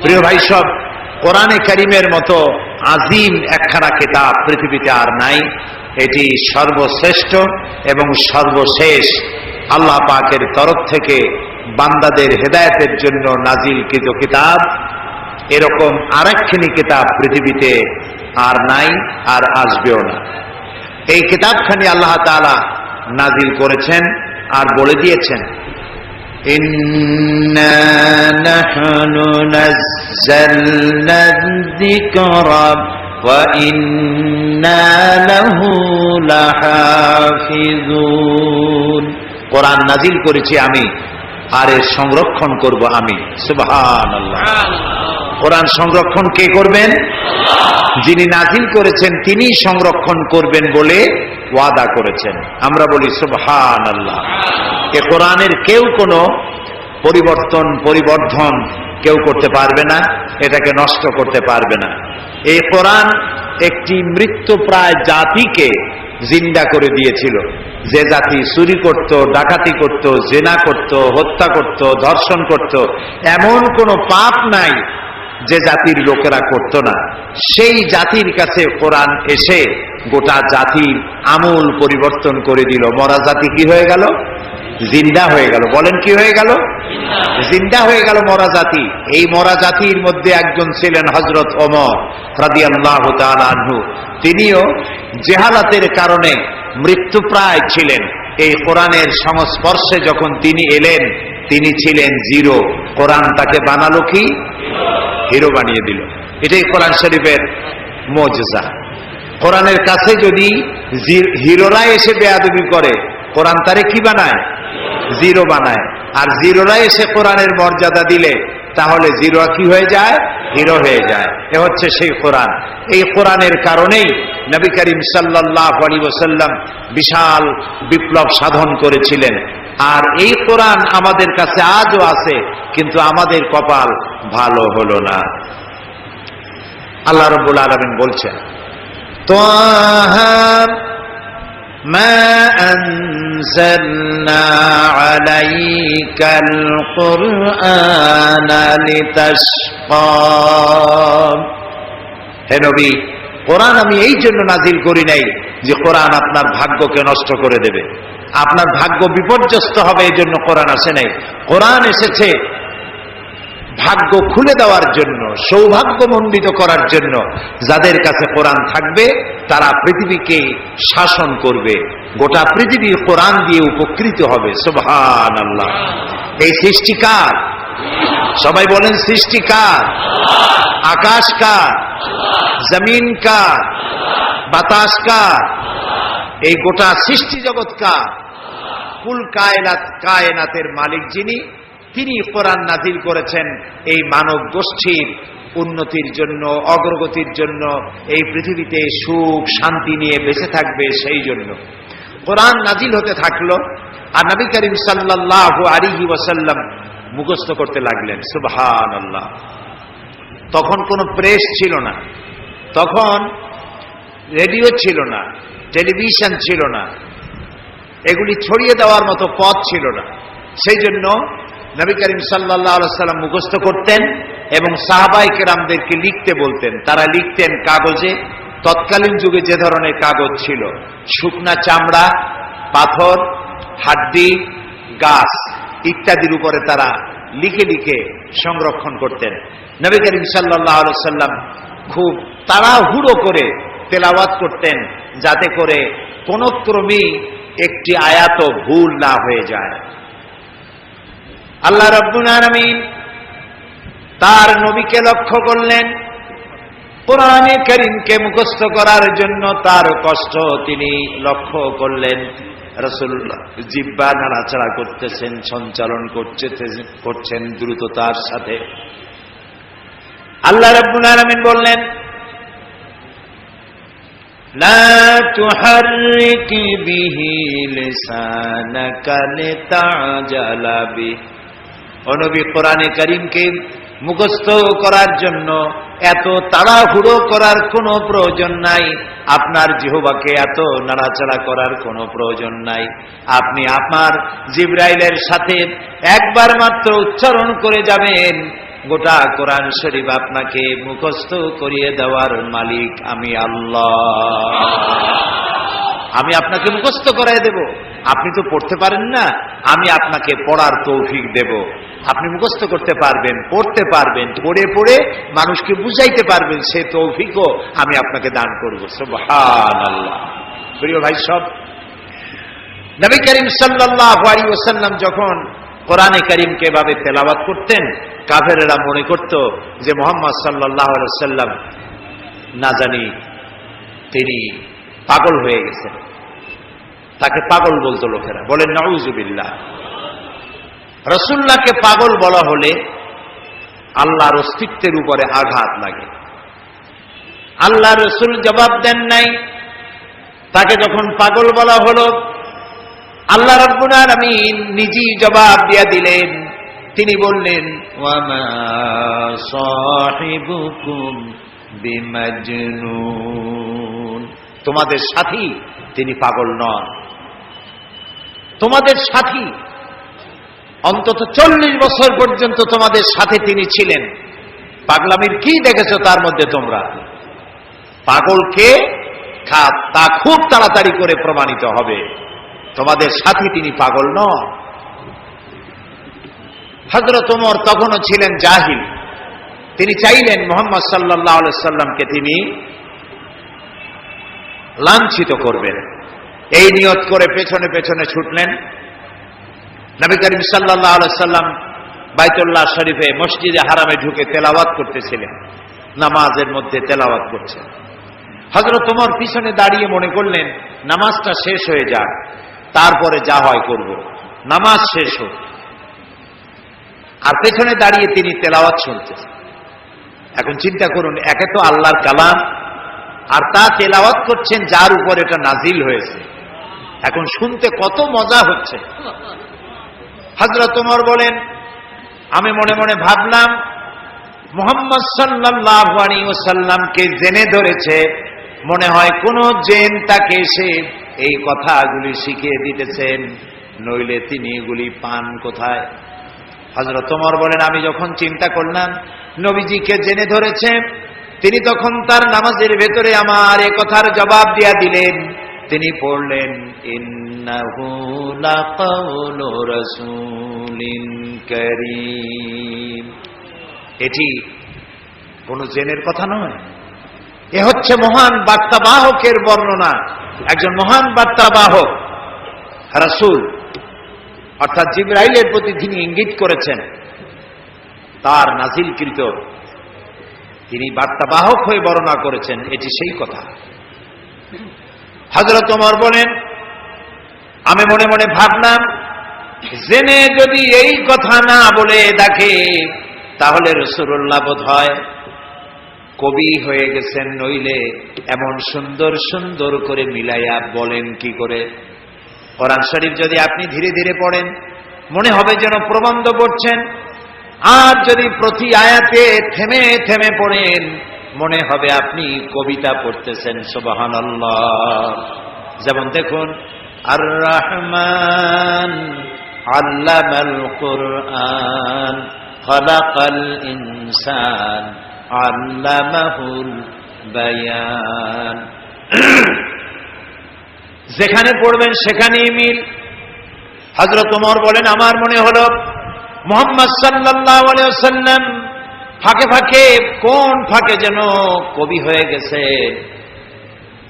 প্রিয় ভাই সব, কোরআনে কারীমের মতো আজিম একখানা কিতাব পৃথিবীতে আর নাই। এটি সর্বশ্রেষ্ঠ এবং সর্বশেষ আল্লাহ পাকের তরফ থেকে বান্দাদের হেদায়েতের জন্য নাজিলকৃত কিতাব। এরকম আরেকখানি কিতাব পৃথিবীতে আর নাই, আর আসবেও না। এই কিতাবখানি আল্লাহ তাআলা নাজিল করেছেন আর বলে দিয়েছেন, ইন্না নাহনু নাযালনা যিকরা ওয়া ইন্না লাহু লাহাফিজুন। কোরআন নাজিল করেছি আমি, আর এর সংরক্ষণ করব আমি। সুবহানাল্লাহ। কোরআন সংরক্ষণ কে করবেন? যিনি নাজিল করেছেন তিনি সংরক্ষণ করবেন বলে ওয়াদা করেছেন। আমরা বলি সুবহানাল্লাহ। এ কোরআনের কেউ কোনো পরিবর্ধন কেউ করতে পারবে না, এটাকে নষ্ট করতে পারবে না। এই কোরআন একটি মৃত্যুপ্রায় জাতিকে জিন্দা করে দিয়েছিল। যে জাতি চুরি করত, ডাকাতি করত, জেনা করত, হত্যা করত, ধর্ষণ করত, এমন কোনো পাপ নাই যে জাতির লোকেরা করত না। সেই জাতির কাছে কোরআন এসে গোটা জাতির আমূল পরিবর্তন করে দিল। মরা জাতি কি হয়ে গেল? জিন্দা হয়ে গেল। বলেন কি হয়ে গেল? জিন্দা হয়ে গেল মরা জাতি। এই মরা জাতির মধ্যে একজন ছিলেন হযরত ওমর রাদিয়াল্লাহু তাআলা আনহু। তিনিও জেহালাতের কারণে মৃত্যুপ্রায় ছিলেন। এই কোরআনের সংস্পর্শে যখন তিনি এলেন, তিনি ছিলেন জিরো। কোরআন তাকে বানালো কি? হিরো বানিয়ে দিল। এটাই কোরআন শরীফের মুজিজা। কোরআনের কাছে যদি হিরোরা এসে বেয়াদবি করে, কোরআন তারে কি বানায়? জিরো বানায়। আর জিরোরা এসে কোরআনের মর্যাদা দিলে তাহলে জিরো কি হয়ে যায়? হিরো হয়ে যায়। এ হচ্ছে সেই কোরআন। এই কোরআনের কারণেই নবী করিম সাল্লাল্লাহু আলাইহি ওয়াসাল্লাম বিশাল বিপ্লব সাধন করেছিলেন। আর এই কোরআন আমাদের কাছে আজও আছে, কিন্তু আমাদের কপাল ভালো হলো না। আল্লাহ রাব্বুল আলামিন বলছেন, তাহা মা আনজালনা আলাইকাল কুরআনা লিতাশকা। হে নবী, কোরআন আমি এই জন্য নাজিল করি নাই যে কোরআন আপনার ভাগ্যকে নষ্ট করে দেবে, আপনার ভাগ্য বিপর্যস্ত হবে, এই জন্য কোরআন আসে নাই। কোরআন এসেছে ভাগ্য খুলে দেওয়ার জন্য, সৌভাগ্যমণ্ডিত করার জন্য। যাদের কাছে কোরআন থাকবে তারা পৃথিবীকে শাসন করবে, গোটা পৃথিবী কোরআন দিয়ে উপকৃত হবে। সুবহানাল্লাহ। এই সৃষ্টি কার? সবাই বলেন সৃষ্টি কার? আকাশ কার? জমিন কার? বাতাস কার? এই গোটা সৃষ্টি জগৎ কার? কুল কায়নাতের মালিক যিনি, তিনি কোরআন নাজিল করেছেন এই মানব গোষ্ঠীর উন্নতির জন্য, অগ্রগতির জন্য, এই পৃথিবীতে সুখ শান্তি নিয়ে বেঁচে থাকবে সেই জন্য কোরআন নাজিল হতে থাকলো। আর নবী করিম সাল্লাল্লাহু আলাইহি ওয়াসাল্লাম মুখস্থ করতে লাগলেন। সুবহানাল্লাহ। তখন কোনো প্রেস ছিল না, তখন রেডিও ছিল না, টেলিভিশন ছিল না, এগুলি ছড়িয়ে দেওয়ার মতো পথ ছিল না। সেই জন্য নবী করিম সাল্লাল্লাহু আলাইহি ওয়াসাল্লাম মুখস্থ করতেন এবং সাহাবায়ে কেরামদেরকে লিখতে বলতেন। তারা লিখতেন কাগজে। তৎকালীন যুগে যে ধরনের কাগজ ছিল, শুকনা চামড়া, পাথর, হাড্ডি, গাছ ইত্যাদির উপরে তারা লিখে লিখে সংরক্ষণ করতেন। নবী করিম সাল্লাল্লাহু আলাইহি ওয়াসাল্লাম খুব তাড়াহুড়ো করে তেলাওয়াত করতেন, যাতে করে কোন ক্রমেই একটি আয়াতও ভুল না হয়ে যায়। আল্লাহ রাব্বুল আলামিন তার নবীকে লক্ষ্য করলেন, কোরআনে কারীমকে মুখস্থ করার জন্য তার কষ্ট তিনি লক্ষ্য করলেন। রাসূলুল্লাহ জিহ্বা নাড়াচাড়া করতেছেন, সঞ্চালন করছেন দ্রুততার সাথে। আল্লাহ রাব্বুল আলামিন বললেন, লা তুহাররিক বিহি লিসানাকা লিতাজালা বিহি। ও নবী, কোরআনে কারীমকে মুখস্থ করার জন্য এত তাড়াহুড়ো করার কোনো প্রয়োজন নাই, আপনার জিহ্বাকে এত নাড়াচাড়া করার কোনো প্রয়োজন নাই। আপনি আপনার জিবরাইলের সাথে একবার মাত্র উচ্চারণ করে যাবেন, গোটা কোরআন শরীফ আপনাকে মুখস্থ করিয়ে দেওয়ার মালিক আমি আল্লাহ। আমি আপনাকে মুখস্থ করাই দেব। আপনি তো পড়তে পারেন না, আমি আপনাকে পড়ার তৌফিক দেব। আপনি মুখস্থ করতে পারবেন, পড়তে পারবেন, পড়ে পড়ে মানুষকে বুঝাইতে পারবেন, সে তৌফিকও আমি আপনাকে দান করব। সুবহানাল্লাহ। প্রিয় ভাই সব, নবী করিম সাল্লাল্লাহু আলাইহি ওয়াসাল্লাম যখন কোরআনে কারীমকে এভাবে তেলাওয়াত করতেন, কাফেরেরা মনে করত যে মুহাম্মদ সাল্লাল্লাহু আলাইহি ওয়াসাল্লাম না জানি তিনি পাগল হয়ে গেছেন। তাকে পাগল বলতো লোকেরা। বলেন নাউযুবিল্লাহ। রাসূলুল্লাহকে পাগল বলা হলে আল্লাহর অস্তিত্বের উপরে আঘাত লাগে। আল্লাহ রাসূল জবাব দেন নাই। তাকে যখন পাগল বলা হলো, আল্লাহ রাব্বুল আলামিন নিজেই জবাব দিয়ে দিলেন। তিনি বললেন, ওয়া মা সাহিবুকুম বিমাজনুন, তোমাদের সাথী তিনি পাগল নন। তোমাদের সাথী অন্তত 40 বছর পর্যন্ত তোমাদের সাথে তিনি ছিলেন। পাগলামির কি দেখেছো তার মধ্যে তোমরা? পাগলকে তা খুব তাড়াতাড়ি করে প্রমাণিত হবে। তোমাদের সাথী তিনি পাগল নন। হযরত ওমর তখনও ছিলেন জাহিল। তিনি চাইলেন মুহাম্মদ সাল্লাল্লাহু আলাইহি সাল্লামকে তিনি লাঞ্ছিত করবেন। এই নিয়ত করে পেছনে পেছনে ছুটলেন। নবী করিম সাল্লাল্লাহু আলাইহি সাল্লাম বাইতুল্লাহ শরীফে মসজিদে হারামে ঢুকে তেলাওয়াত করতেছিলেন, নামাজের মধ্যে তেলাওয়াত করছেন। হযরত ওমর পিছনে দাঁড়িয়ে মনে করলেন নামাজটা শেষ হয়ে যাক, তারপরে যা হয় করব। নামাজ শেষ হোক। আর পেছনে দাঁড়িয়ে তিনি তেলাওয়াত শুনতেছেন। এখন চিন্তা করুন, একে তো আল্লাহর কালাম, আর তা তেলাওয়াত করছেন যার উপর এটা নাজিল হয়েছে। এখন শুনতে কত মজা হচ্ছে। হযরত ওমর বলেন, আমি মনে মনে ভাবলাম মুহাম্মদ সাল্লাল্লাহু আলাইহি ওয়াসাল্লামকে জেনে ধরেছে। মনে হয় কোন জেন তাকে এসে এই কথাগুলি শিখিয়ে দিতেছেন, নইলে তিনি এগুলি পান কোথায়? হযরত ওমর বলেন, আমি যখন চিন্তা করলাম নবীজিকে জেনে ধরেছে, তিনি তখন তার নামাজের ভেতরে আমার এ কথার জবাব দিয়া দিলেন। তিনি পড়লেন, ইন্নাহু লাকাউলু রাসূলিন কারীম। এটি কোন জেনের কথা নয়, এ হচ্ছে মহান বার্তাবাহকের বর্ণনা। একজন মহান বার্তাবাহক রাসূল, অর্থাৎ জিবরাইলের প্রতি তিনি ইঙ্গিত করেছেন, তার নাজিলকৃত তিনি বার্তাবাহক হয়ে বর্ণনা করেছেন, এটি সেই কথা। হযরত ওমর বলেন, আমি মনে মনে ভাবলাম জেনে যদি এই কথা না বলে দেখে, তাহলে রাসূলুল্লাহ বোধহয় কবি হয়ে গেছেন, নইলে এমন সুন্দর সুন্দর করে মিলাইয়া বলেন কি করে? কোরআন শরীফ যদি আপনি ধীরে ধীরে পড়েন, মনে হবে যেন প্রবন্ধ পড়ছেন। আর যদি প্রতি আয়াতে থেমে থেমে পড়েন, মনে হবে আপনি কবিতা পড়তেছেন। সুবহানাল্লাহ। যেমন দেখুন, আর রহমান আল্লামাল কুরআন খালাকাল ইনসান আল্লামাহুল বায়ান। যেখানে পড়বেন সেখানেই মিল। হযরত ওমর বলেন, আমার মনে হলো মুহাম্মদ সাল্লাল্লাহু আলাইহি ওয়াসাল্লাম ফাঁকে ফাঁকে কোন ফাঁকে যেন কবি হয়ে গেছে।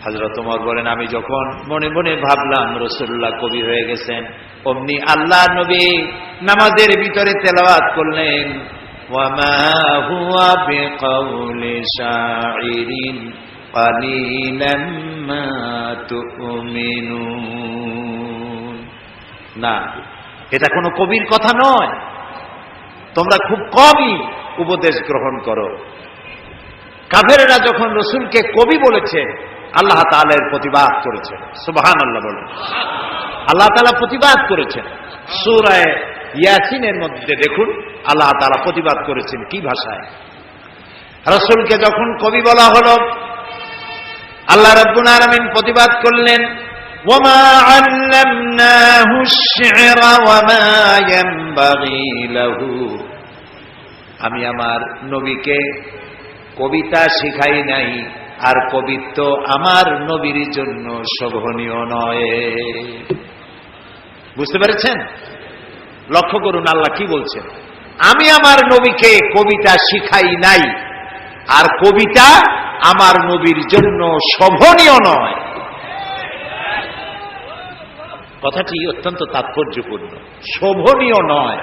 হযরত ওমর বলেন, আমি যখন মনে মনে ভাবলাম রাসূলুল্লাহ কবি হয়ে গেছেন, অমনি আল্লাহ নবী নামাজের ভিতরে তেলাওয়াত করলেন, ওয়া মা হুয়া বিকাউলি শাইরিন কালিলাম মা তুমিনুন। না, এটা কোনো কবির কথা নয়, তোমরা খুব কমই উপদেশ গ্রহণ করো। কাফেরেরা যখন রাসূলকে কবি বলেছে, আল্লাহ তাআলা এর প্রতিবাদ করেছেন। সুবহানাল্লাহ বলেন। আল্লাহ তাআলা প্রতিবাদ করেছেন। সূরা ইয়াসিনের মধ্যে দেখুন, আল্লাহ তাআলা প্রতিবাদ করেছেন কি ভাষায়। রাসূলকে যখন কবি বলা হলো, আল্লাহ রাব্বুল আলামিন প্রতিবাদ করলেন, ওয়ামা আল্লামনাহু আশ-শি'রা ওয়ামা ইয়ানবাগী লাহু। আমি আমার নবীকে কবিতা শিখাই নাই, আর কবিত্ব আমার নবীর জন্য শোভনীয় নয়। বুঝতে পেরেছেন? লক্ষ্য করুন আল্লাহ কি বলছেন, আমি আমার নবীকে কবিতা শিখাই নাই, আর কবিতা আমার নবীর জন্য শোভনীয় নয়। কথাটি অত্যন্ত তাৎপর্যপূর্ণ। শোভনীয় নয়,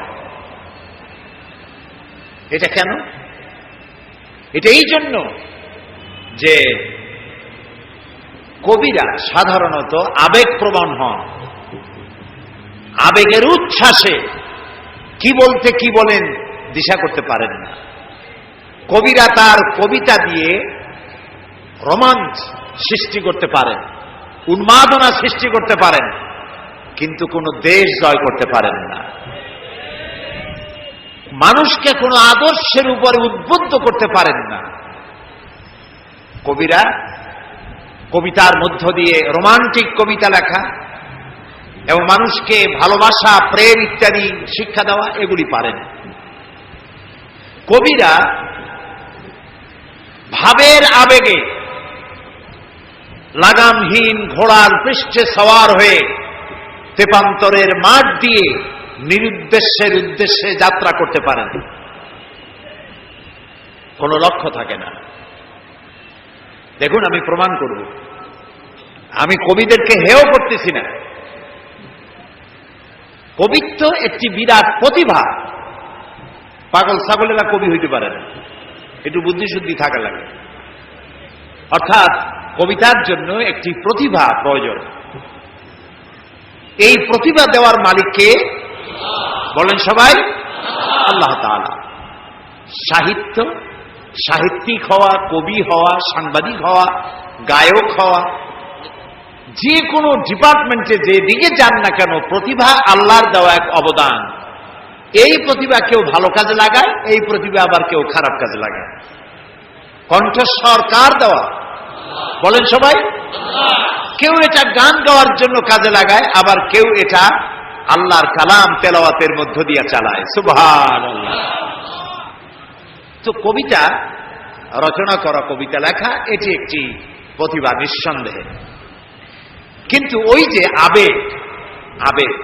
এটা কেন? এটা এই জন্য যে কবিরা সাধারণত আবেগপ্রবণ হন, আবেগের উচ্ছ্বাসে কি বলতে কি বলেন দিশা করতে পারেন না। কবিরা তার কবিতা দিয়ে রোমাঞ্চ সৃষ্টি করতে পারেন, উন্মাদনা সৃষ্টি করতে পারেন, কিন্তু কোনো দেশ জয় করতে পারেন না। মানুষকে কোনো আদর্শের উপরে উদ্বুদ্ধ করতে পারেন না। কবিরা কবিতার মধ্য দিয়ে রোমান্টিক কবিতা লেখা এবং মানুষকে ভালোবাসা, প্রেম ইত্যাদি শিক্ষা দেওয়া, এগুলি পারেন। কবিরা ভাবের আবেগে লাগামহীন ঘোড়ার পৃষ্ঠে সওয়ার হয়ে তেপান্তরের মাঠ দিয়ে নিরুদ্দেশ্যের উদ্দেশ্যে যাত্রা করতে পারেন, কোনো লক্ষ্য থাকে না। দেখুন, আমি প্রমাণ করব, আমি কবিদেরকে হেয় করতেছি না। কবিত্ব একটি বিরাট প্রতিভা। পাগল ছাগলেরা কবি হইতে পারে না, একটু বুদ্ধিশুদ্ধি থাকা লাগে। অর্থাৎ কবিতার জন্য একটি প্রতিভা প্রয়োজন। এই প্রতিভা দেওয়ার মালিককে বলেন সবাই, আল্লাহ তাআলা। সাহিত্য, সাহিত্যিক হওয়া, কবি হওয়া, সাংবাদিক হওয়া, গায়ক হওয়া, যে কোনো ডিপার্টমেন্টে যে দিকে যান না কেন, প্রতিভা আল্লাহর দেওয়া এক অবদান। এই প্রতিভা কেউ ভালো কাজে লাগায়, এই প্রতিভা আবার কেউ খারাপ কাজে লাগায়। কণ্ঠস্বর কার দেওয়া? বলেন সবাই। কেউ এটা গান গাওয়ার জন্য কাজে লাগায়, আবার কেউ এটা আল্লাহর কালাম তেলাওয়াতের মধ্য দিয়ে চালায়। সুবহানাল্লাহ। তো কবিতা রচনা করা, কবিতা লেখা, এটি একটি প্রতিভা নিঃসন্দেহে। কিন্তু ওই যে আবেগ, আবেগ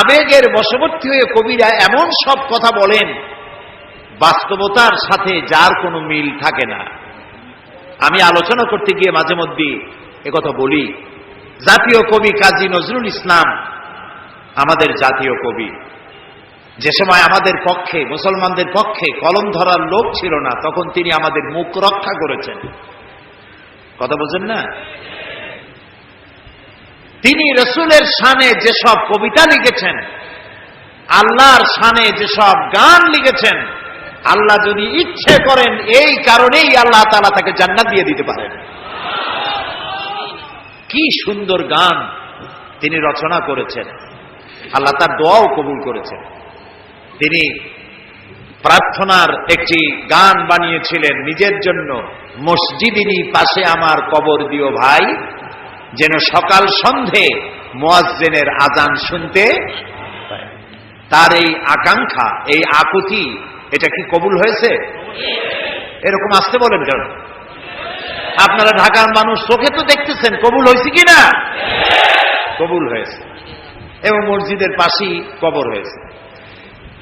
আবেগের বশবর্তী হয়ে কবিরা এমন সব কথা বলেন বাস্তবতার সাথে যার কোনো মিল থাকে না। আমি আলোচনা করতে গিয়ে মাঝে মধ্যে একথা বলি, জাতীয় কবি কাজী নজরুল ইসলাম আমাদের জাতীয় কবি। যে সময় আমাদের পক্ষে, মুসলমানদের পক্ষে কলম ধরার লোক ছিল না, তখন তিনি আমাদের মুখ রক্ষা করেছেন। কথা বোঝেন না? তিনি রসুলের শানে যেসব কবিতা লিখেছেন, আল্লাহর শানে যেসব গান লিখেছেন, আল্লাহ যদি ইচ্ছে করেন এই কারণেই আল্লাহ তাআলা তাকে জান্নাত দিয়ে দিতে পারেন। কি সুন্দর গান তিনি রচনা করেছেন, আল্লাহ তার দোয়াও কবুল করেছেন। তিনি প্রার্থনার একটি গান বানিয়েছিলেন নিজের জন্য, মসজিদেরই পাশে আমার কবর দিও ভাই, যেন সকাল সন্ধে মুয়াজ্জিনের আজান শুনতে। তার এই আকাঙ্ক্ষা, এই আকুতি, এটা কি কবুল হয়েছে? এরকম আসতে বলেন কেন? আপনারা ঢাকার মানুষ, চোখে তো দেখতেছেন, কবুল হয়েছে কিনা? কবুল হয়েছে। এবং মসজিদের পাশেই কবর হয়েছে।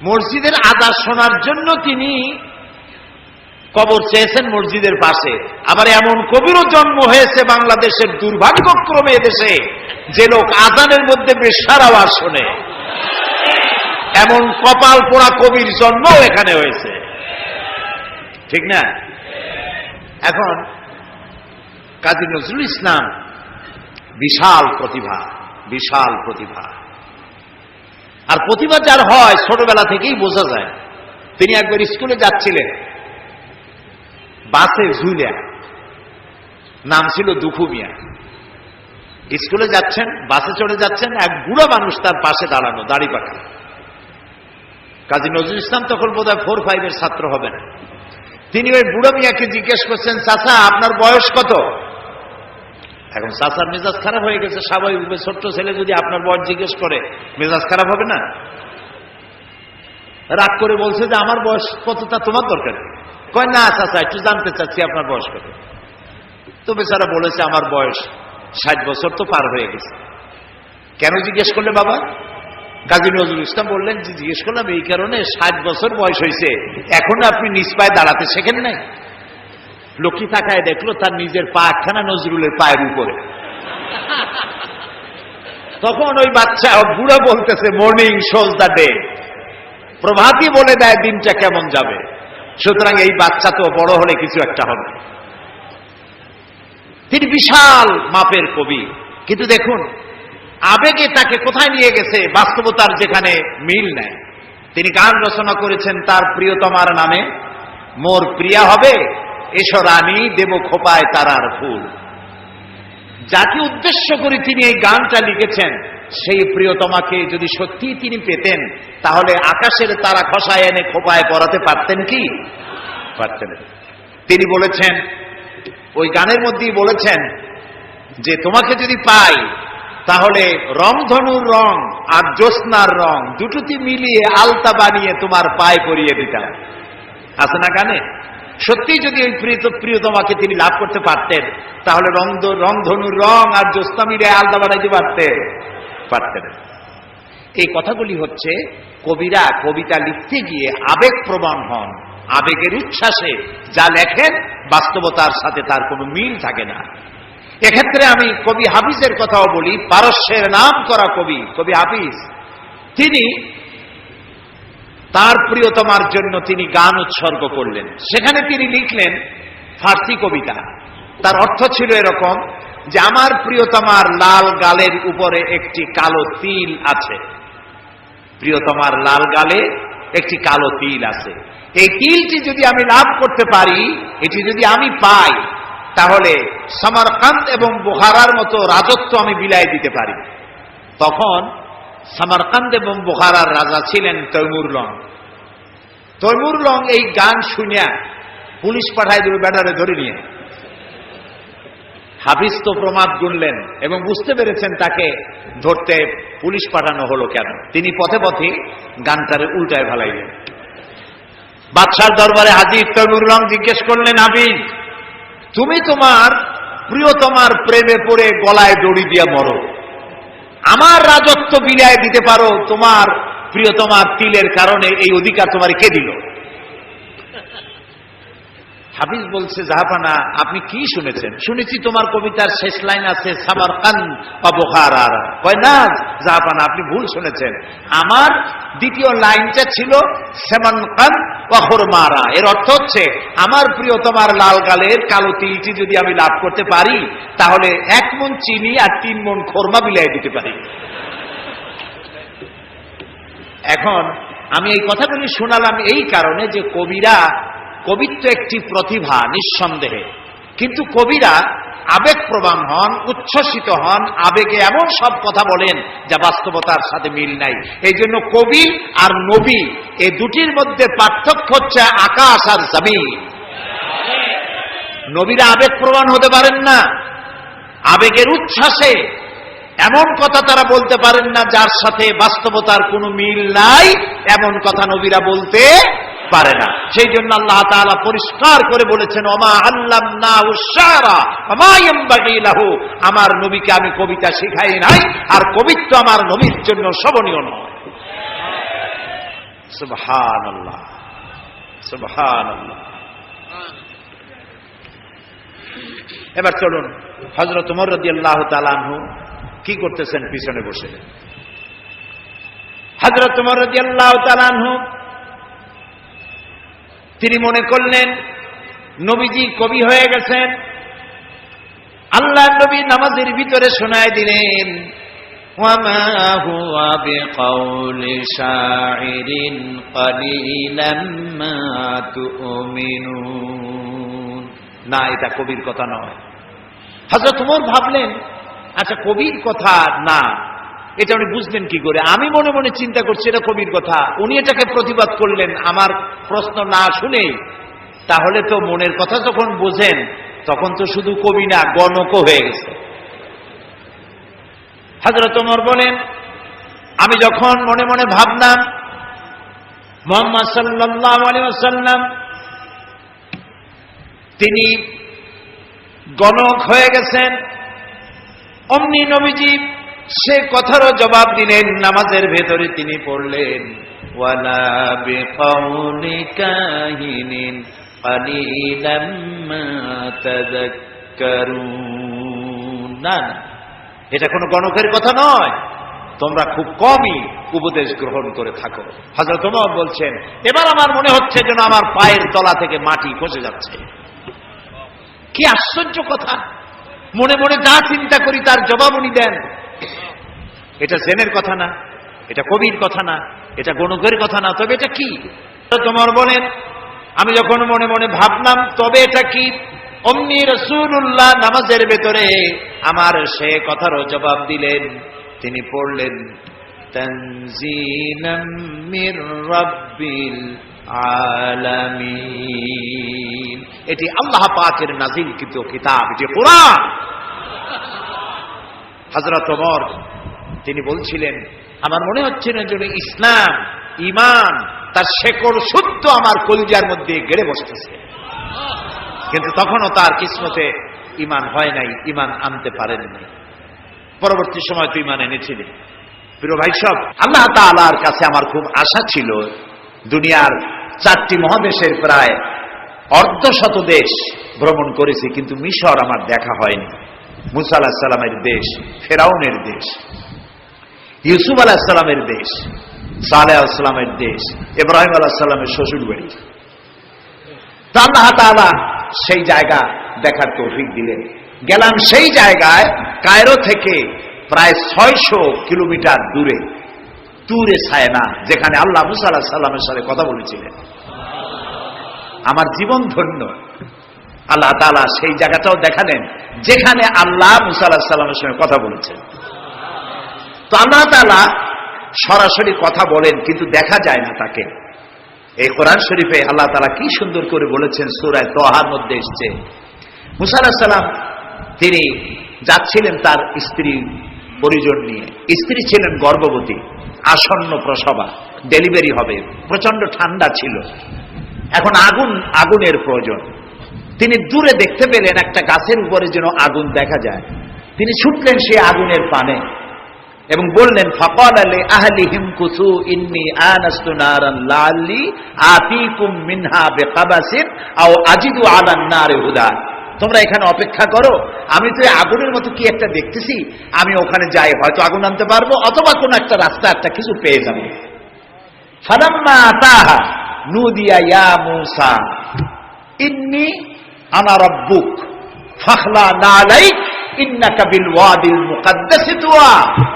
মসজিদের আজান শোনার জন্য তিনি কবর চেয়েছেন মসজিদের পাশে। আবার এমন কবিরও জন্ম হয়েছে বাংলাদেশের, দুর্ভাগ্যক্রমে এদেশে, যে লোক আজানের মধ্যে বেশ্যার আওয়াজ শোনে। এমন কপাল পোড়া কবির জন্ম এখানে হয়েছে, ঠিক না? এখন কাজী নজরুল ইসলাম বিশাল প্রতিভা, বিশাল প্রতিভা। আর প্রতিভা যার হয় ছোটবেলা থেকেই বোঝা যায়। তিনি একবার স্কুলে যাচ্ছিলেন, বাসে ঝুলিয়া, নাম ছিল দুখু মিয়া। স্কুলে যাচ্ছেন, বাসে চড়ে যাচ্ছেন, এক বুড়া মানুষ তার পাশে দাঁড়ানো, দাড়ি পাকা। কাজী নজরুল ইসলাম তখন বোধহয় 4-5 ছাত্র হবেন। তিনি ওই বুড়া মিয়াকে জিজ্ঞেস করছেন, চাচা আপনার বয়স কত? এখন চাচার মেজাজ খারাপ হয়ে গেছে, স্বাভাবিক। ছোট্ট ছেলে যদি আপনার বয়স জিজ্ঞেস করে, মেজাজ খারাপ হবে না? রাগ করে বলছে যে আমার বয়স কতটা তোমার দরকার? কয় না চাচা, একটু জানতে চাচ্ছি আপনার বয়স কত। তো বেচারা বলেছে আমার বয়স 60 বছর তো পার হয়ে গেছে। কেন জিজ্ঞেস করলে বাবা? কাজী নজরুল ইসলাম বললেন যে জিজ্ঞেস করলাম এই কারণে 60 বছর বয়স হয়েছে, এখন আপনি নিজ পায়ে দাঁড়াতে শেখেন নাই। লক্ষ্মী তাকায় দেখলো তার নিজের পা একখানা নজরুলের পায়ের উপরে। তখন ওই বাচ্চা বুড়া বলতেছে মর্নিং শোজ দ্য ডে, প্রভাতই বলে দেয় দিনটা কেমন যাবে। সুতরাং এই বাচ্চা তো বড় হলে কিছু একটা হবে। তিনি বিশাল মাপের কবি, কিন্তু দেখুন আবেগে তাকে কোথায় নিয়ে গেছে, বাস্তবতার যেখানে মিল নেয়। তিনি গান রচনা করেছেন তার প্রিয়তমার নামে, মোর প্রিয়া হবে এসো রানী দেব খোপায় তারার ফুল। যাকে উদ্দেশ্য করে তিনি এই গানটা লিখেছেন, সেই প্রিয়তমাকে যদি সত্যি তিনি পেতেন তাহলে আকাশের তারা খসায় এনে খোপায় পরাতে পারতেন কি? পারতেন। তিনি বলেছেন, ওই গানের মধ্যেই বলেছেন যে তোমাকে যদি পাই তাহলে রংধনুর রং আর জ্যোৎস্নার রং দুটোতে মিলিয়ে আলতা বানিয়ে তোমার পায়ে পরিয়ে দিতাম। আছে না গানে? সত্যি যদি ওই প্রিয়তমাকে তিনি লাভ করতে পারতেন তাহলে রংধনুর রং আর জ্যোৎস্না মিলিয়ে আলতা বানাইতে পারতেন। এই কথাগুলি হচ্ছে কবিরা কবিতা লিখতে গিয়ে আবেগ প্রবণ হন, আবেগের উচ্ছ্বাসে যা লেখেন বাস্তবতার সাথে তার কোনো মিল থাকে না। এক্ষেত্রে আমি কবি হাফিজের কথাও বলি, পারস্যের নাম করা কবি হাফিজ। তিনি তার প্রিয়তমার জন্য তিনি গান উৎসর্গ করলেন। সেখানে তিনি লিখলেন ফার্সি কবিতা। তার অর্থ ছিল এরকম যে আমার প্রিয়তমার লাল গালের উপরে একটি কালো তিল আছে, প্রিয়তমার লাল গালে একটি কালো তিল আছে। এই তিলটি যদি আমি লাভ করতে পারি, এটি যদি আমি পাই, তাহলে সামারকান্দ এবং বুখারার মতো রাজত্ব আমি বিলাই দিতে পারি। তখন সামারকান্দ এবং বুখারার রাজা ছিলেন তৈমুরলং। তৈমুরলং এই গান শুনিয়া পুলিশ পাঠায় দিল ব্যাটারে ধরে নিয়ে। হাফিজ তো প্রমাদ গুনলেন এবং বুঝতে পেরেছেন তাকে ধরতে পুলিশ পাঠানো হলো কেন। তিনি পথে পথে গানটারে উল্টায় ফেলাইলেন। বাদশার দরবারে হাজির তৈমুরলং জিজ্ঞেস করলেন, হাফিজ তুমি তোমার প্রিয়তমার প্রেমে পড়ে গলায় দড়ি দিয়া মরো, আমার রাজত্ব বিলিয়ে দিতে পারো তোমার প্রিয়তমার তিলের কারণে, এই অধিকার তোমার কে দিল? হাফিজ বলছে, জাহাপানা আপনি কি শুনেছেন? শুনেছি তোমার কবিতার শেষ লাইন আছে সামারকান্দ বা বুখারা। কয় না জাহাপানা, আপনি ভুল শুনেছেন। আমার দ্বিতীয় লাইনটা ছিল সামারকান্দ বা খুরমারা। এর অর্থ হচ্ছে আমার প্রিয়তমার লাল গালের কালো তিলটি যদি আমি লাভ করতে পারি তাহলে 1 মণ চিনি আর 3 মণ খোরমা বিলাই দিতে পারি। এখন আমি এই কথাগুলি শোনালাম এই কারণে যে কবিত্ব একটি প্রতিভা নিঃসন্দেহে, কিন্তু কবিরা আবেগপ্রবণ হন, উচ্ছ্বসিত হন, আবেগে এমন সব কথা বলেন যা বাস্তবতার সাথে মিল নাই। এই জন্য কবি আর নবী এই দুটির মধ্যে পার্থক্য হচ্ছে আকাশ আর জমিন। নবীরা আবেগপ্রবণ হতে পারেন না, আবেগের উচ্ছ্বাসে এমন কথা তারা বলতে পারেন না যার সাথে বাস্তবতার কোনো মিল নাই, এমন কথা নবীরা বলতে পারে না। সেই জন্য আল্লাহ তাআলা পরিষ্কার করে বলেছেন, ওমা আল্লামনাহু শা'রা ওমা ইয়ানবাগী লাহু, আমার নবীকে আমি কবিতা শেখাই নাই, আর কবিত্ব আমার নবীর জন্য শোভনীয় নয়। সুবহানাল্লাহ, সুবহানাল্লাহ। এবার চলুন হযরত ওমর রাদিয়াল্লাহু তাআলা আনহু কি করতেছেন পিছনে বসে। হযরত ওমর রাদিয়াল্লাহু তাআলা আনহু তিনি মনে করলেন নবীজি কবি হয়ে গেছেন। আল্লাহর নবী নামাজের ভিতরে শোনায় দিলেন, ওয়ামা হুয়া বিকাউলি শাইরিন কালিলাম মা তুমিনুন। না, এটা কবির কথা নয়। হযরত ওমর ভাবলেন, আচ্ছা কবির কথা না, এটা উনি বুঝলেন কি করে? আমি মনে মনে চিন্তা করছি এটা কবির কথা, উনি এটাকে প্রতিবাদ করলেন আমার প্রশ্ন না শুনেই। তাহলে তো মনের কথা যখন বোঝেন তখন তো শুধু কবি না, গণকও হয়ে গেছে। হযরত ওমর বলেন, আমি যখন মনে মনে ভাবলাম মুহাম্মদ সাল্লাল্লাহু আলাইহি ওয়াসাল্লাম তিনি গণক হয়ে গেছেন। অমনি নবীজি সে কথারও জবাব দিলেন, নামাজের ভেতরে তিনি পড়লেন, ওয়ালা বিকাউলি কাহিনিন কালিলাম মা তাযাক্কারুন। না, এটা কোনো গণকের কথা নয়, তোমরা খুব কমই উপদেশ গ্রহণ করে থাকো। হযরত ওমর বলছেন, এবার আমার মনে হচ্ছে যেন আমার পায়ের তলা থেকে মাটি খসে যাচ্ছে। কি আশ্চর্য কথা! মনে মনে যা চিন্তা করি তার জবাব উনি দেন। এটা জেনের কথা না, এটা কবির কথা না, এটা গণকের কথা না, তবে এটা কি? তোমার বলেন, আমি যখন মনে মনে ভাবলাম তবে এটা কি, অমনি রাসূলুল্লাহ নামাজের ভেতরে আমার সে কথারও জবাব দিলেন। তিনি পড়লেন, তানজিলাম মির রাব্বিল আলামিন। এটি আল্লাহ পাকের নাযিলকৃত কিতাব, এটি কোরআন। হযরত ওমর তিনি বলছিলেন, আমার মনে হচ্ছে না যেন ইসলাম, ঈমান তার শেকড় শুদ্ধ আমার কলিজার মধ্যে গেড়ে বসতেছে। কিন্তু তখনও তার কিসমতে ঈমান হয় নাই, ঈমান আনতে পারেন নাই। পরবর্তী সময় তো ঈমান এনেছিলেন। প্রিয় ভাই সব, আল্লাহ তাআলার কাছে আমার খুব আশা ছিল। দুনিয়ার 4টি মহাদেশের প্রায় অর্ধশত দেশ ভ্রমণ করেছি, কিন্তু মিশর আমার দেখা হয়নি। মুসা আলাইহিস সালামের দেশ, ফেরাউনের দেশ, ইউসুফ আলাইহিস সালামের দেশ, সালেহ আলাইহিস সালামের দেশ, ইব্রাহিম আলাইহিস সালামের শ্বশুর বাড়ি। তা আল্লাহ তাআলা সেই জায়গা দেখার তৌফিক দিলেন। গেলাম সেই জায়গায়, কায়রো থেকে প্রায় 600 কিলোমিটার দূরে তুরে সায়না, যেখানে আল্লাহ মুসা আলাইহিস সালামের সাথে কথা বলেছিলেন। আমার জীবন ধন্য। আল্লাহ তাআলা সেই জায়গাটাও দেখালেন যেখানে আল্লাহ মুসা আলাইহিস সালামের সঙ্গে কথা বলেছেন। তো আল্লাহ তাআলা সরাসরি কথা বলেন, কিন্তু দেখা যায় না তাকে। এই কোরআন শরীফে আল্লাহ তাআলা কি সুন্দর করে বলেছেন, সূরা তাহার মধ্যে এসেছে, মুসা আলাইহিস সালাম তিনি যাচ্ছিলেন তার স্ত্রী পরিজন নিয়ে। স্ত্রী ছিলেন গর্ভবতী, আসন্ন প্রসবা, ডেলিভারি হবে, প্রচন্ড ঠান্ডা ছিল, এখন আগুনের প্রয়োজন। তিনি দূরে দেখতে পেলেন একটা গাছের উপরে যেন আগুন দেখা যায়। তিনি ছুটলেন সেই আগুনের পানে এবং বললেন, ফাকালা লি আহলিহিম কুসু ইন্নী আনাস্তু নারান লাআল্লি আতীকুম মিনহা বিকাবাসিন আও আজিদু আলান নারি হুদা। তোমরা এখানে অপেক্ষা করো, আমি তো আগুনের মতো কি একটা দেখতেছি, আমি ওখানে যাই, হয়তো আগুন আনতে পারবো, অথবা কোন একটা রাস্তা একটা কিছু পেয়ে যাবো। ফালাম্মা আতাহা নুদিয়া ইয়া মূসা ইন্নী আনা রাব্বুক ফাখলা নালাইক ইন্নাকা বিল ওয়াদিল মুকাদ্দাসি তুয়া।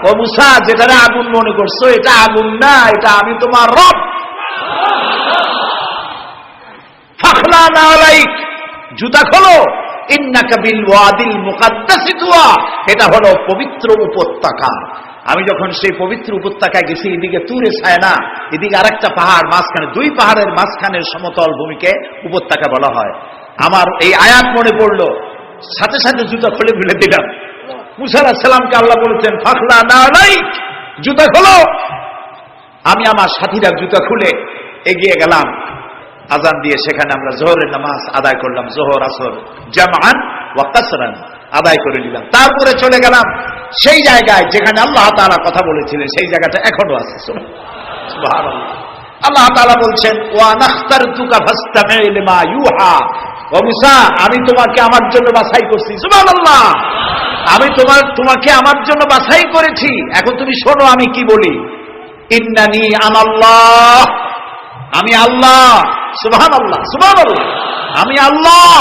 ও মূসা, যেটা আগুন মনে করছো এটা আগুন না, এটা আমি তোমার রব। ফাখলা নালাইক, জুতা খোলো, ইন্নাকা বিল ওয়াদিল মুকাদ্দাসি তুয়া, এটা হলো পবিত্র উপত্যকা। আমি যখন সেই পবিত্র উপত্যকায় গেছি, এদিকে তুরে সায়না, এদিকে আরেকটা পাহাড়, মাঝখানে 2 পাহাড়ের মাঝখানের সমতল ভূমিকে উপত্যকা বলা হয়। আমার এই আয়াত মনে পড়লো, সাথে সাথে জুতা খুলে ফেলে দিলাম। মুসা আলাইহিস সালামকে আল্লাহ বলেছেন, ফাখলা নালাইক, জুতা খোলো। আমি আমার সাথীরা জুতা খুলে এগিয়ে গেলাম। আজান দিয়ে সেখানে আমরা জোহরের নামাজ আদায় করলাম, জোহর আসর জামআন ওয়া কাসরান আদায় করে নিলাম। তারপরে চলে গেলাম সেই জায়গায় যেখানে আল্লাহ তাআলা কথা বলেছিলেন, সেই জায়গাটা এখনো আছে। সুবহানাল্লাহ। আল্লাহ তাআলা বলছেন, ওয়া নাখতারতুকা ফাসতামি' লিমা ইউহা। ও মূসা, আমি তোমাকে আমার জন্য বাছাই করছি। সুবহানাল্লাহ। আমি তোমাকে আমার জন্য বাছাই করেছি, এখন তুমি শোনো আমি কি বলি। ইন্নানি আনাল্লাহ, আমি আল্লাহ। সুবহানাল্লাহ, সুবহানাল্লাহ। আমি আল্লাহ,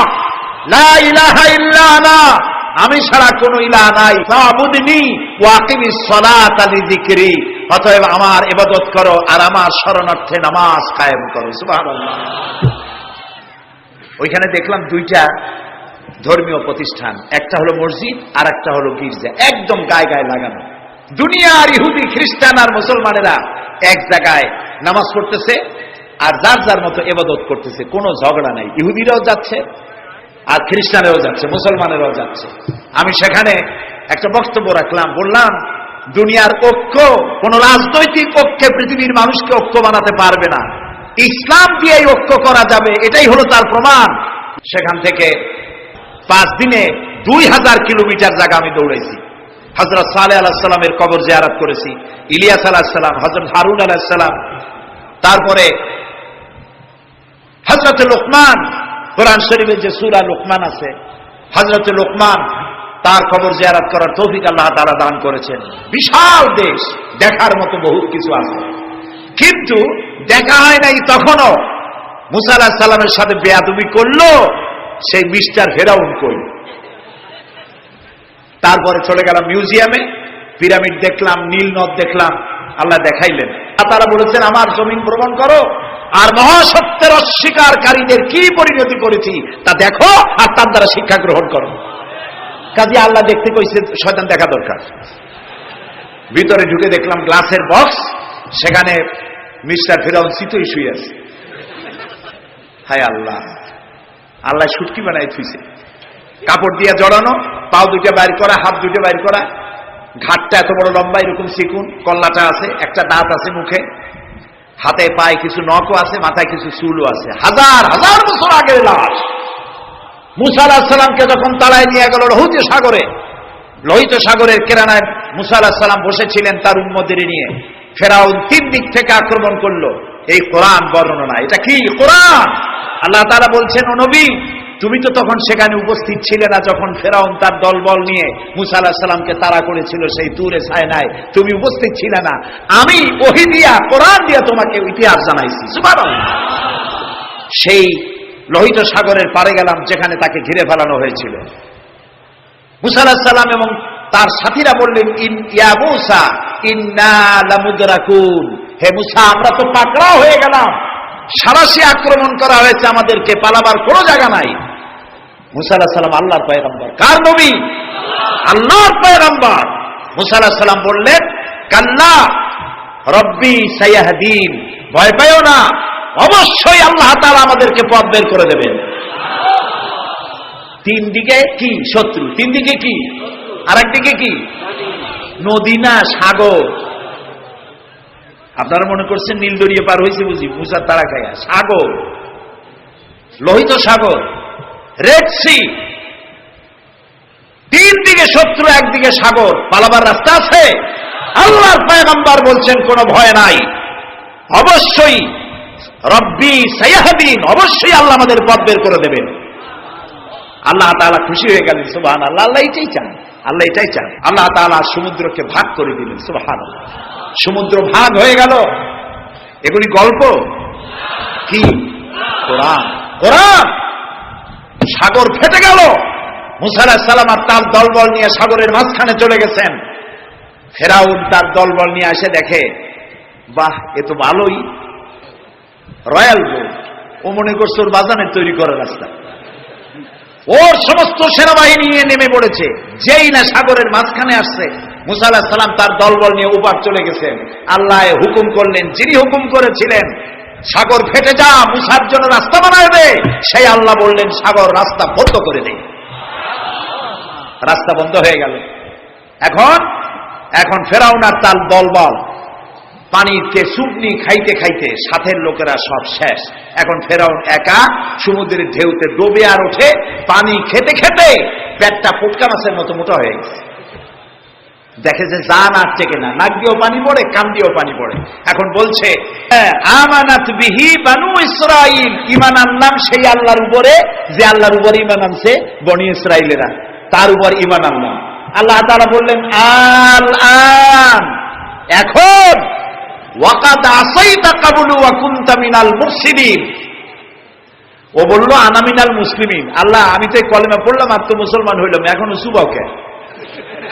লা ইলাহা ইল্লা আনা, আমি ছাড়া কোনো ইলাহ নাই। ফাবুদনি ওয়া আকিমিস সালাতা লিযিকরি, অতএব আমার ইবাদত করো আর আমার শরণার্থে নামাজ কায়েম করো। সুবহানাল্লাহ। ওইখানে দেখলাম 2টা ধর্মীয় প্রতিষ্ঠান, একটা হলো মসজিদ আর একটা হলো গির্জা, একদম গায়ে গায়ে লাগানো। দুনিয়ার ইহুদি, খ্রিস্টান আর মুসলমানেরা এক জায়গায় নামাজ পড়তেছে আর যার যার মতো ইবাদত করতেছে, কোনো ঝগড়া নাই। ইহুদিরাও যাচ্ছে আর খ্রিস্টানেরাও যাচ্ছে, মুসলমানেরাও যাচ্ছে। আমি সেখানে একটা বক্তব্য রাখলাম, বললাম দুনিয়ার ঐক্য কোন রাজনৈতিক ঐক্যে পৃথিবীর মানুষকে ঐক্য বানাতে পারবে না। ইসলাম দিয়ে ঐক্য করা যাবে, এটাই হলো তার প্রমাণ। সেখান থেকে 5 দিনে 2000 কিলোমিটার জায়গা আমি দৌড়াইছি। হযরত সালেহ আলাইহিস সালামের কবর জিয়ারত করেছি, ইলিয়াস আলাইহিস সালাম, হযরত হারুন আলাইহিস সালাম, তারপরে হযরত লোকমান, কোরআন শরীফে যে সূরা লোকমান আছে, হযরত লোকমান, তার কবর জিয়ারত করার তৌফিক আল্লাহ তাআলা দান করেছেন। বিশাল দেশ, দেখার মতো বহুত কিছু আছে, কিন্তু দেখা হয় নাই। তখনও মুসা আলাইহিস সালামের সাথে বেয়াদবি করলো সেই মিস্টার ফেরাউন কই। তারপরে চলে গেলাম মিউজিয়ামে, পিরামিড দেখলাম, নীল নদ দেখলাম, আল্লাহ দেখাইলেন। তারা বলেছেন আমার জমিন ভ্রমণ করো আর মহাসত্যের অস্বীকারীদের কি পরিণতি করেছি তা দেখো আর তার দ্বারা শিক্ষা গ্রহণ করো। কাজে আল্লাহ দেখতে কইছে, শয়তান দেখা দরকার। ভিতরে ঢুকে দেখলাম গ্লাসের বক্স, সেখানে মিস্টার ফেরাউন চিতই শুয়ে আছে। হায় আল্লাহ, আল্লাহ শুটকি বানাই থুইছে, কাপড় দিয়ে জড়ানো, পাও দুইটা বাইর করা, হাত দুইটা বাইর করা, ঘাটটা এত বড় লম্বা, এরকম চিকুন, কল্লাটা আছে, একটা দাঁত আছে মুখে, হাতে পায়ে কিছু নখও আছে, মাথায় কিছু চুলও আছে। হাজার হাজার বছর আগের লাশ। মুসা আলাইহিস সালামকে যখন তাড়ায় নিয়ে গেল লোহিত সাগরের কেরানায় মুসা আলাইহিস সালাম বসেছিলেন তার উম্মতদের নিয়ে। ফেরাউন 3 দিক থেকে আক্রমণ করলো। এই কোরআন বর্ণনা, এটা কি কোরআন? আল্লাহ তাআলা বলছেন, ও নবী, তুমি তো তখন সেখানে উপস্থিত ছিলে না যখন ফেরাউন তার দলবল নিয়ে মুসা আলাইহিস সালামকে তাড়া করেছিল সেই তুরে সায়নায়, তুমি উপস্থিত ছিলে না। আমি ওহী দিয়া, কোরআন দিয়া তোমাকে ইতিহাস জানাইছি। সুবহানাল্লাহ। সেই লোহিত সাগরের পারে গেলাম যেখানে তাকে ঘিরে ফেলানো হয়েছিল। মুসা আলাইহিস সালাম এবং তার সাথীরা বললেন, ইয়া মুসা ইন্না লামুদরাকুন, হে মুসা আমরা তো পাকড়াও হয়ে গেলাম, সারাশি আক্রমণ করা হয়েছে, আমাদেরকে পালাবার কোনো জায়গা নাই। মুসা আলাইহিস সালাম আল্লাহর পয়গম্বর। কার নবী? আল্লাহর পয়গম্বর। মুসা আলাইহিস সালাম বললেন, কাল্লা রব্বি সায়াহদিন, ভয় পাইও না, অবশ্যই আল্লাহ তাআলা আমাদেরকে পথ বের করে দেবেন। 3 দিকে কি শত্রু, 3 দিকে কি, আরেকদিকে কি নদী না সাগর। আপনারা মনে করছেন নীল দরিয়া পার হয়েছে বুঝি মুসার তারা খাইয়া? সাগর, লোহিত সাগর, রেড সি, 3 দিকে শত্রু, একদিকে সাগর, পালাবার রাস্তা আছে। আল্লাহর পয়গম্বর বলছেন কোনো ভয় নাই, অবশ্যই রব্বি সায়াহদিন, অবশ্যই আল্লাহ আমাদের পথ বের করে দেবেন। আল্লাহ তাআলা খুশি হয়ে গেলেন। সুবহানাল্লাহ। আল্লাহ এটাই চান, আল্লাহ এটাই চান। আল্লাহ তাআলা সমুদ্রকে ভাগ করে দিলেন। সুবহানাল্লাহ। সমুদ্র ভাগ হয়ে গেল। এগুলি গল্প কি? কোরআন। কোরআন। সাগর ফেটে গেল। মুসা আলাইহিস সালাম আর তার দলবল নিয়ে সাগরের মাঝখানে চলে গেছেন। ফেরাউন তার দলবল নিয়ে এসে দেখে, বাহ, এ তো ভালোই, রয়্যাল বোট। ও মনে করছে ওর বাজানের তৈরি করার রাস্তা। ওর সমস্ত সেনাবাহিনী নিয়ে নেমে পড়েছে। যেই না সাগরের মাঝখানে আসছে, মুসা আলাইহিস সালাম তার দলবল নিয়ে ওপার চলে গেছেন। আল্লাহ হুকুম করলেন, যিনি হুকুম করেছিলেন সাগর ফেটে যা, মুসার জন্য রাস্তা বানায় দে, সেই আল্লাহ বললেন সাগর রাস্তা বন্ধ করে দে। রাস্তা বন্ধ হয়ে গেল। এখন ফেরাউন আর তার দলবল পানিতে চুবনি খাইতে খাইতে সাথের লোকেরা সব শেষ। এখন ফেরাউন একা সমুদ্রের ঢেউতে ডোবে আর ওঠে, পানি খেতে খেতে পেটটা পুটকা মাছের মতো মোটা হয়ে গেছে। দেখে যে জান আর টেকে না, নাক দিয়েও পানি পড়ে, কান দিয়েও পানি পড়ে। এখন বলছে, আমানাত বিহি বানু ইসরাইল, ঈমান আনলাম সেই আল্লাহর উপরে যে আল্লাহর উপরে ঈমান আনছে বনি ইসরাইলেরা, তার উপর ঈমান আনলাম। আল্লাহ তাআলা বললেন, আল আন, এখন ওয়াকাদ আসাইতা কাবলু ওয়া কুনতা মিনাল মুফসিদিন। ও বলল, আনা মিনাল মুসলিমিন। আল্লাহ, আমি তো কলেমা পড়লাম আর তো মুসলমান হইলাম, এখনো সুবাকে।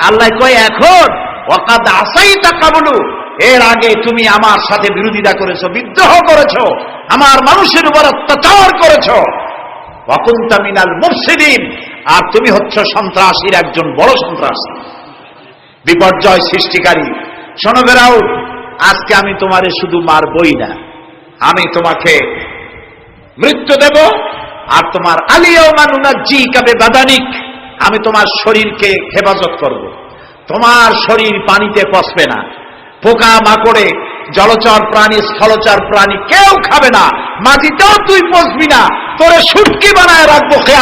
আল্লাহ কয়, এখন ওয়াকাদ আসাইতা কাবলু, এর আগে তুমি আমার সাথে বিরোধিতা করেছো, বিদ্রোহ করেছো, আমার মানুষের উপর অত্যাচার করেছো। ওয়া কুনতা মিনাল মুফসিদিন, আর তুমি হচ্ছ সন্ত্রাসীর একজন বড় সন্ত্রাসী, বিপর্যয় সৃষ্টিকারী। শোনো ফেরাউন, আজকে আমি তোমারে শুধু মারবই না, আমি তোমাকে মৃত্যু দেব। আর তোমার আলিয়াউমা নুনাজ্জিকা বিবাদানিক, আমি তোমার শরীরকে হেফাজত করব। তোমার শরীর পানিতে পচবে না, পোকা মাকড়ে জলচর প্রাণী, স্থলচর প্রাণী কেউ খাবে না, মাটিতেও তুই পচবি না, তোরে শুটকি বানায় রাখবো।